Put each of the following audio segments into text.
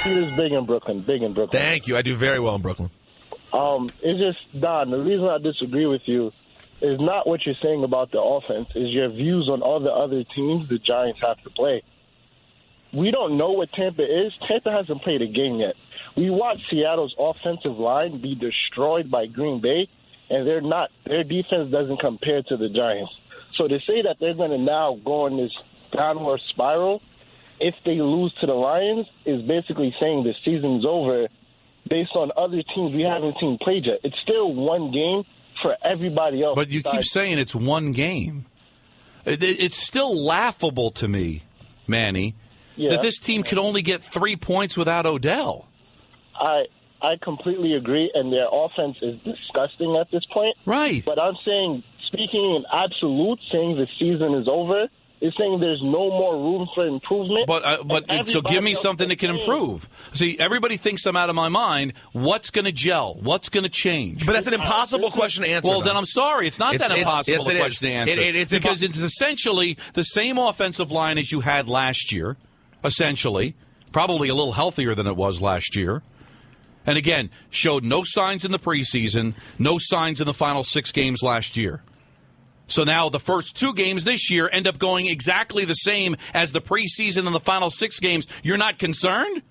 Peter's big in Brooklyn. Thank you. I do very well in Brooklyn. It's just, Don, the reason I disagree with you is not what you're saying about the offense, is your views on all the other teams the Giants have to play. We don't know what Tampa is. Tampa hasn't played a game yet. We watched Seattle's offensive line be destroyed by Green Bay, and their defense doesn't compare to the Giants. So to say that they're going to now go on this downward spiral if they lose to the Lions is basically saying the season's over based on other teams we haven't seen played yet. It's still one game for everybody else. But you keep saying it's one game. It's still laughable to me, Manny, that this team could only get 3 points without Odell. I completely agree, and their offense is disgusting at this point. Right. But I'm saying, speaking in absolute, saying the season is over, is saying there's no more room for improvement. But so give me something that can improve. See, everybody thinks I'm out of my mind. What's going to gel? What's going to change? But that's an impossible question to answer. Well, then I'm sorry. It's not that impossible a question to answer. Because it's essentially the same offensive line as you had last year, essentially. Probably a little healthier than it was last year. And again, showed no signs in the preseason, no signs in the final 6 games last year. So now the first 2 games this year end up going exactly the same as the preseason and the final 6 games. You're not concerned?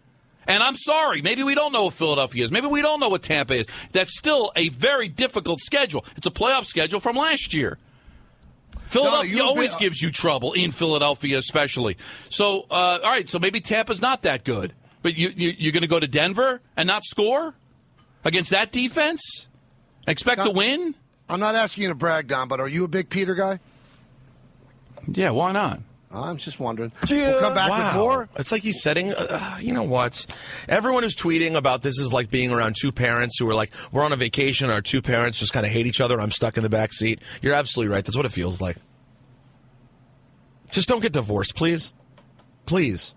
And I'm sorry. Maybe we don't know what Philadelphia is. Maybe we don't know what Tampa is. That's still a very difficult schedule. It's a playoff schedule from last year. Philadelphia always gives you trouble, in Philadelphia especially. So, all right, so maybe Tampa's not that good. But you're going to go to Denver and not score against that defense? Expect to win? I'm not asking you to brag, Don, but are you a big Peter guy? Yeah, why not? I'm just wondering. We'll come back with more. It's like he's setting, you know what? Everyone who's tweeting about this is like being around 2 parents who are like, we're on a vacation, our 2 parents just kind of hate each other, I'm stuck in the back seat. You're absolutely right. That's what it feels like. Just don't get divorced, please. Please.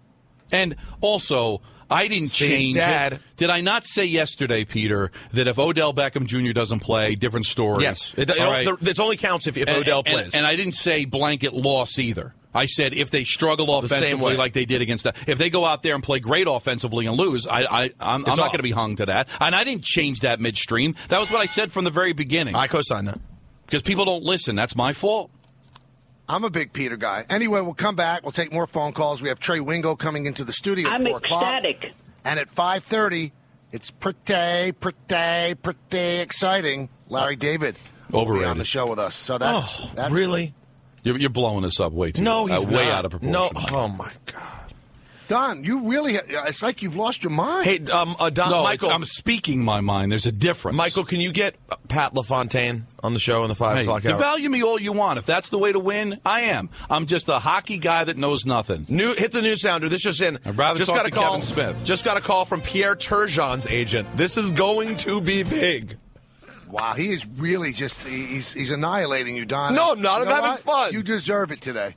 And also, I didn't change it. Did I not say yesterday, Peter, that if Odell Beckham Jr. doesn't play, different story? Yes. It only counts if Odell plays. And I didn't say blanket loss either. I said if they struggle offensively like they did against that. If they go out there and play great offensively and lose, I'm not going to be hung to that. And I didn't change that midstream. That was what I said from the very beginning. I co-sign that. Because people don't listen. That's my fault. I'm a big Peter guy. Anyway, we'll come back. We'll take more phone calls. We have Trey Wingo coming into the studio at 4 o'clock. I'm ecstatic. And at 5:30, it's pretty exciting. Larry David will be on the show with us. So that's really? You're blowing this up way too No, he's way not. out of proportion. No, oh, my God. Don, you really, it's like you've lost your mind. Hey, Don, no, Michael. I'm speaking my mind. There's a difference. Michael, can you get Pat LaFontaine on the show in the 5 o'clock hour? Devalue me all you want. If that's the way to win, I am. I'm just a hockey guy that knows nothing. Hit the news sounder. This just in. I'd rather talk to Kevin Smith. Just got a call from Pierre Turgeon's agent. This is going to be big. Wow, he is really just, he's annihilating you, Don. No, I'm not. I'm having fun. You deserve it today.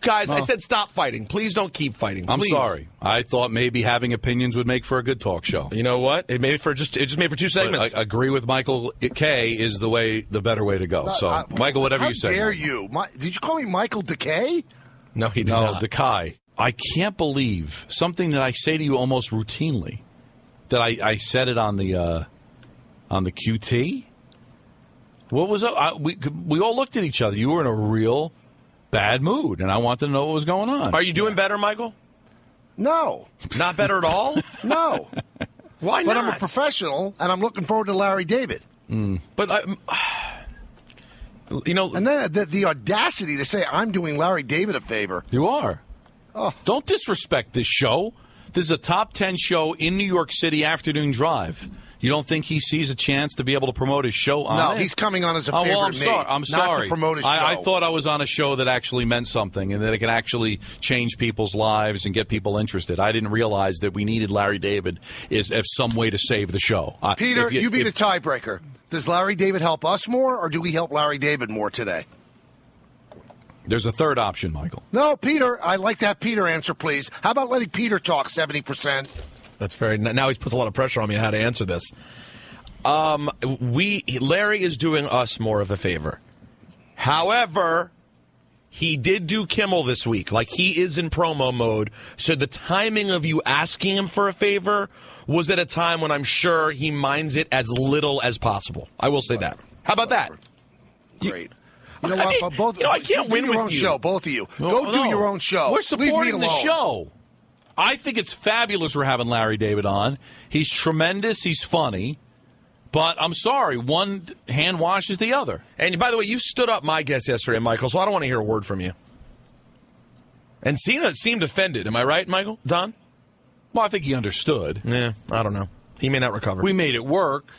Guys, I said stop fighting. Please don't keep fighting. Please. I'm sorry. I thought maybe having opinions would make for a good talk show. You know what? It just made for 2 segments. I agree with Michael. K is the better way to go. So, Michael, whatever you say. How dare you? Did you call me Michael Decay? No, he did not. No, Decay. I can't believe something that I say to you almost routinely. That I said it on the QT. What was up? We all looked at each other. You were in a real bad mood, and I wanted to know what was going on. Are you doing better, Michael? No. Not better at all? No. Why not? But I'm a professional, and I'm looking forward to Larry David. But, you know... And then the audacity to say I'm doing Larry David a favor. You are. Oh. Don't disrespect this show. This is a top 10 show in New York City afternoon drive. You don't think he sees a chance to be able to promote his show on it? No, he's coming on as a favor I'm sorry. I'm sorry. Not to promote his show. I thought I was on a show that actually meant something and that it can actually change people's lives and get people interested. I didn't realize that we needed Larry David as some way to save the show. Peter, you be the tiebreaker. Does Larry David help us more, or do we help Larry David more today? There's a third option, Michael. No, Peter. I'd like to have Peter answer, please. How about letting Peter talk 70%? That's very. Now he puts a lot of pressure on me how to answer this. Larry is doing us more of a favor. However, he did do Kimmel this week. Like, he is in promo mode. So the timing of you asking him for a favor was at a time when I'm sure he minds it as little as possible. I will say that. How about that? Great. You know what? Both, I can't win your with own you. show, both of you. Go do your own show. We're supporting the show. I think it's fabulous we're having Larry David on. He's tremendous. He's funny. But I'm sorry, one hand washes the other. And by the way, you stood up my guess yesterday, Michael, so I don't want to hear a word from you. And Cena seemed offended. Am I right, Michael? Don? Well, I think he understood. Yeah, I don't know. He may not recover. We made it work.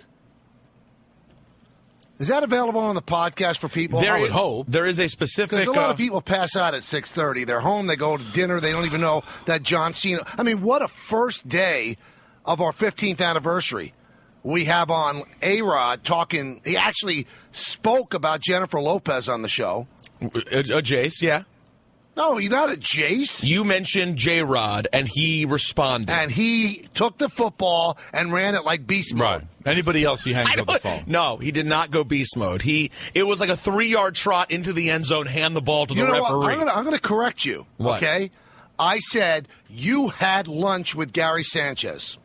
Is that available on the podcast for people? I would hope. There is a specific... Because a lot of people pass out at 6:30. They're home, they go to dinner, they don't even know that John Cena... I mean, what a first day of our 15th anniversary. We have on A-Rod talking... He actually spoke about Jennifer Lopez on the show. Jace, yeah. No, you're not a Jace. You mentioned J-Rod, and he responded. And he took the football and ran it like beast mode. Right. Anybody else he hangs up the phone? No, he did not go beast mode. It was like a 3-yard trot into the end zone, hand the ball to the referee. I'm going to correct you, okay? I said you had lunch with Gary Sanchez.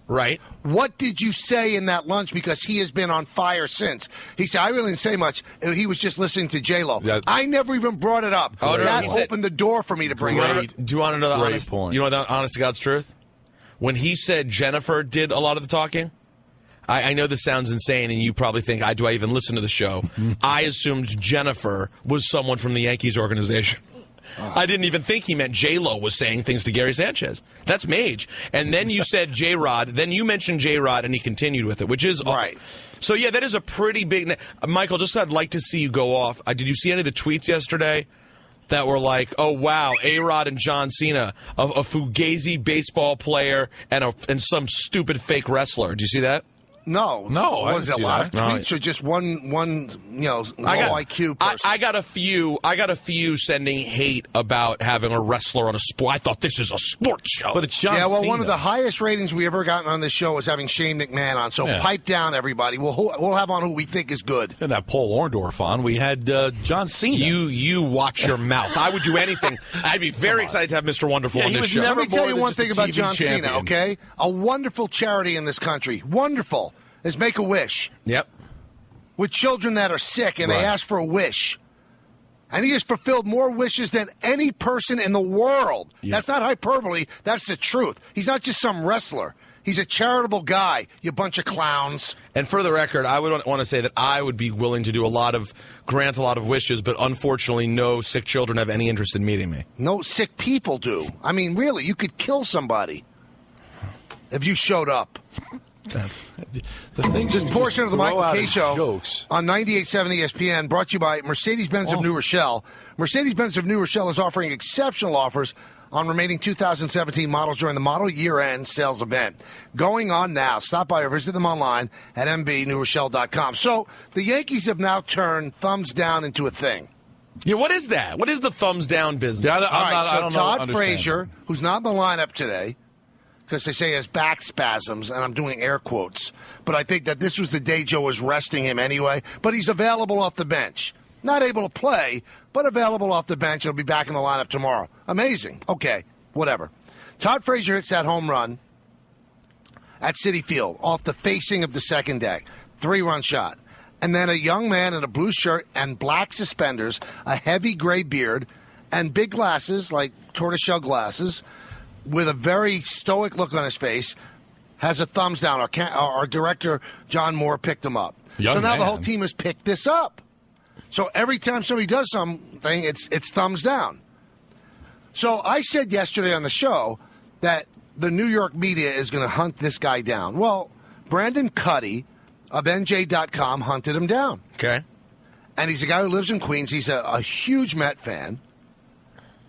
Right. What did you say in that lunch? Because he has been on fire since. He said, I really didn't say much. He was just listening to J-Lo. I never even brought it up. Oh, no, that opened the door for me to bring it up. Do you want to know the honest point? You know the honest to God's truth? When he said Jennifer did a lot of the talking, I know this sounds insane, and you probably think, do I even listen to the show? I assumed Jennifer was someone from the Yankees organization. I didn't even think he meant J-Lo was saying things to Gary Sanchez. That's Mage. And then you said J-Rod. Then you mentioned J-Rod, and he continued with it, which is... Right. So, yeah, that is a pretty big... Michael, just I'd like to see you go off. Did you see any of the tweets yesterday that were like, oh, wow, A-Rod and John Cena, a fugazi baseball player and some stupid fake wrestler? Did you see that? No. Was it a lot of tweets or just one low IQ person? I got a few sending hate about having a wrestler on a sport. I thought this is a sports show. But it's John Cena. One of the highest ratings we ever gotten on this show is having Shane McMahon on. So pipe down, everybody. We'll have on who we think is good. And that Paul Orndorff on. We had John Cena. You watch your mouth. I would do anything. I'd be very excited to have Mr. Wonderful on this show. Let me tell you one thing about John Cena, okay? A wonderful charity in this country. Wonderful. Is Make-A-Wish. Yep. With children that are sick and they ask for a wish. And he has fulfilled more wishes than any person in the world. Yep. That's not hyperbole. That's the truth. He's not just some wrestler. He's a charitable guy, you bunch of clowns. And for the record, I would want to say that I would be willing to grant a lot of wishes, but unfortunately no sick children have any interest in meeting me. No sick people do. I mean, really, you could kill somebody if you showed up. This portion of the Michael K. Show jokes. On 98.7 ESPN brought to you by Mercedes-Benz of New Rochelle. Mercedes-Benz of New Rochelle is offering exceptional offers on remaining 2017 models during the model year-end sales event. Going on now. Stop by or visit them online at mbnewrochelle.com. So the Yankees have now turned thumbs down into a thing. Yeah, what is that? What is the thumbs down business? Yeah, Todd Frazier, who's not in the lineup today, because they say he has back spasms, and I'm doing air quotes. But I think that this was the day Joe was resting him anyway. But he's available off the bench. Not able to play, but available off the bench. He'll be back in the lineup tomorrow. Amazing. Okay, whatever. Todd Frazier hits that home run at Citi Field off the facing of the second deck. 3-run shot. And then a young man in a blue shirt and black suspenders, a heavy gray beard, and big glasses, like tortoiseshell glasses, with a very stoic look on his face, has a thumbs down. Our director, John Moore, picked him up. So now the whole team has picked this up. So every time somebody does something, it's thumbs down. So I said yesterday on the show that the New York media is going to hunt this guy down. Well, Brandon Cuddy of NJ.com hunted him down. Okay. And he's a guy who lives in Queens. He's a huge Met fan.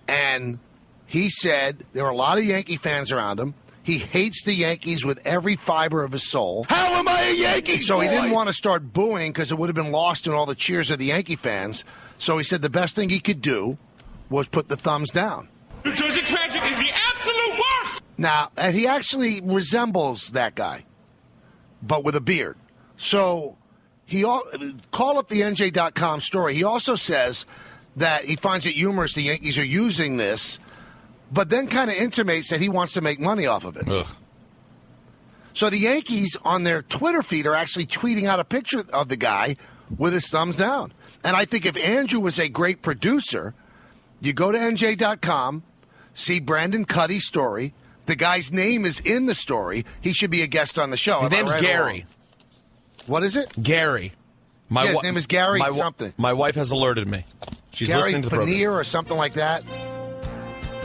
And he said there are a lot of Yankee fans around him. He hates the Yankees with every fiber of his soul. How am I a Yankee So boy? he didn't want to start booing because it would have been lost in all the cheers of the Yankee fans. So he said the best thing he could do was put the thumbs down. New Jersey Tragic is the absolute worst! Now, and he actually resembles that guy, but with a beard. So call up the NJ.com story. He also says that he finds it humorous the Yankees are using this, but then kind of intimates that he wants to make money off of it. Ugh. So the Yankees on their Twitter feed are actually tweeting out a picture of the guy with his thumbs down. And I think if Andrew was a great producer, you go to NJ.com, see Brandon Cuddy's story. The guy's name is in the story. He should be a guest on the show. His name's Gary. What is it? Gary. His name is Gary something. My wife has alerted me. She's Gary listening to the program. Paneer or something like that.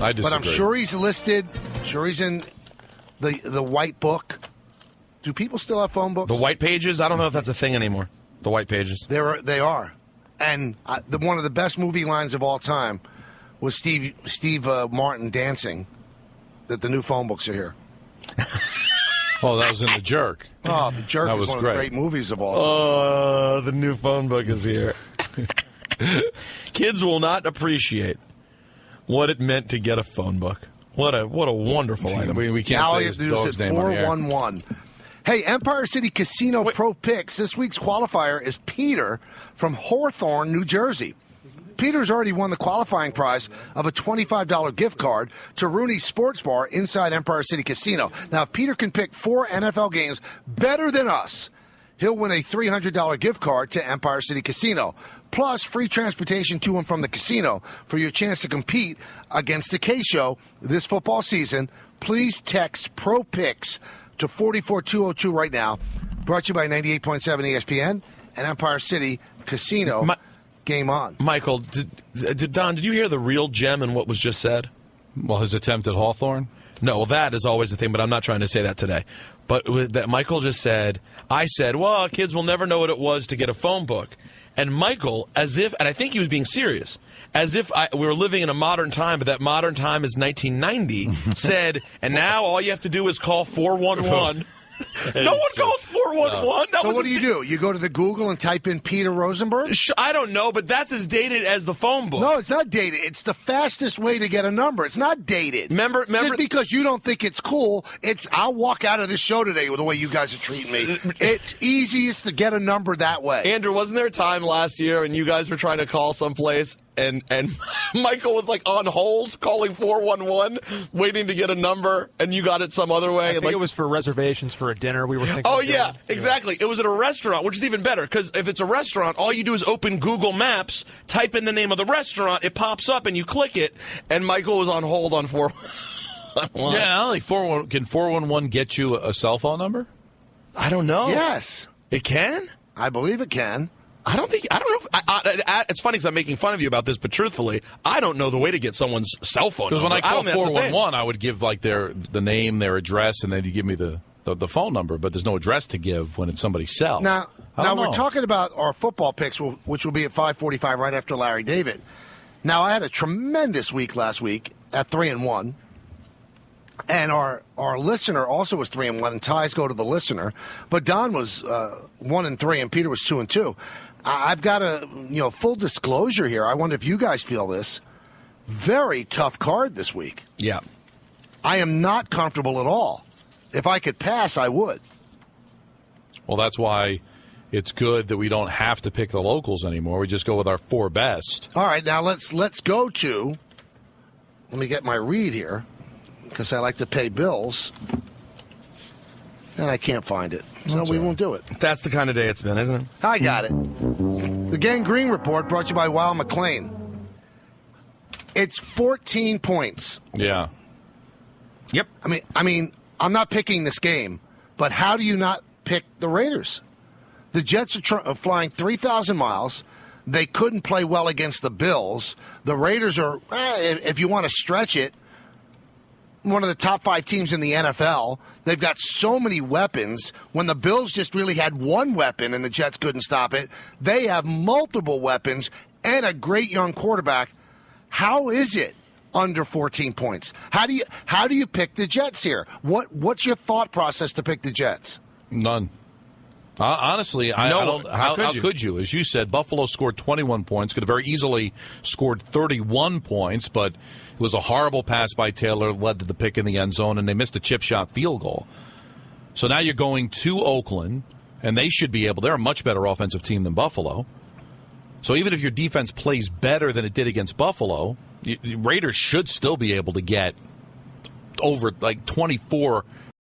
I disagree. But I'm sure he's listed. Sure he's in the white book. Do people still have phone books? The white pages? I don't know if that's a thing anymore. The white pages. They are. And one of the best movie lines of all time was Steve Martin dancing that the new phone books are here. Oh, that was in The Jerk. Oh, The Jerk was one of the great movies of all time. Oh, the new phone book is here. Kids will not appreciate what it meant to get a phone book. What a wonderful item. We can't now say his dog's name on the air. 411. Hey, Empire City Casino Pro Picks. This week's qualifier is Peter from Hawthorne, New Jersey. Peter's already won the qualifying prize of a $25 gift card to Rooney's Sports Bar inside Empire City Casino. Now, if Peter can pick 4 NFL games better than us, he'll win a $300 gift card to Empire City Casino, plus free transportation to and from the casino for your chance to compete against the K-Show this football season. Please text ProPicks to 44202 right now. Brought to you by 98.7 ESPN and Empire City Casino. Game on. Michael, Don, did you hear the real gem in what was just said? Well, his attempt at Hawthorne? No, well, that is always the thing, but I'm not trying to say that today. But that Michael just said, I said, well, kids will never know what it was to get a phone book. And Michael, as if, and I think he was being serious, as if we were living in a modern time, but that modern time is 1990, said, and now all you have to do is call 411. No one calls 411. So what do? You go to the Google and type in Peter Rosenberg? I don't know, but that's as dated as the phone book. No, it's not dated. It's the fastest way to get a number. It's not dated. Remember, just because you don't think it's cool, I'll walk out of this show today with the way you guys are treating me. It's easiest to get a number that way. Andrew, wasn't there a time last year when you guys were trying to call someplace and Michael was like on hold calling 411 waiting to get a number and you got it some other way? I think it was for reservations for a dinner we were thinking. Oh, yeah, exactly. It was at a restaurant, which is even better because if it's a restaurant, all you do is open Google Maps, type in the name of the restaurant, it pops up and you click it, and Michael was on hold on 411. Yeah, like 411. Can 411 get you a cell phone number? I don't know. Yes. It can? I believe it can. I don't know. It's funny because I'm making fun of you about this, but truthfully, I don't know the way to get someone's cell phone number. Because when I call 411, I would give like the name, their address, and then you give me the phone number, but there's no address to give when it's somebody's cell. Now we're talking about our football picks, which will be at 5:45 right after Larry David. Now, I had a tremendous week last week at 3-1. And our listener also was 3-1, and ties go to the listener. But Don was 1-3, and Peter was 2-2. I've got a full disclosure here. I wonder if you guys feel this. Very tough card this week. Yeah, I am not comfortable at all. If I could pass, I would. Well, that's why it's good that we don't have to pick the locals anymore. We just go with our 4 best. All right, now let's go to. Let me get my read here, because I like to pay bills, and I can't find it. So we won't do it. That's the kind of day it's been, isn't it? I got it. The Gangrene Report brought to you by Wow McLean. It's 14 points. Yeah. Yep. I mean, I'm not picking this game, but how do you not pick the Raiders? The Jets are flying 3,000 miles. They couldn't play well against the Bills. The Raiders are, if you want to stretch it, one of the top 5 teams in the NFL. They've got so many weapons. When the Bills just really had one weapon and the Jets couldn't stop it, they have multiple weapons and a great young quarterback. How is it under 14 points? How do you pick the Jets here? What's your thought process to pick the Jets? None. Honestly, I don't. How could you? As you said, Buffalo scored 21 points. Could have very easily scored 31 points, but it was a horrible pass by Taylor, led to the pick in the end zone, and they missed a chip shot field goal. So now you're going to Oakland, and they should be able. They're a much better offensive team than Buffalo. So even if your defense plays better than it did against Buffalo, Raiders should still be able to get over like 24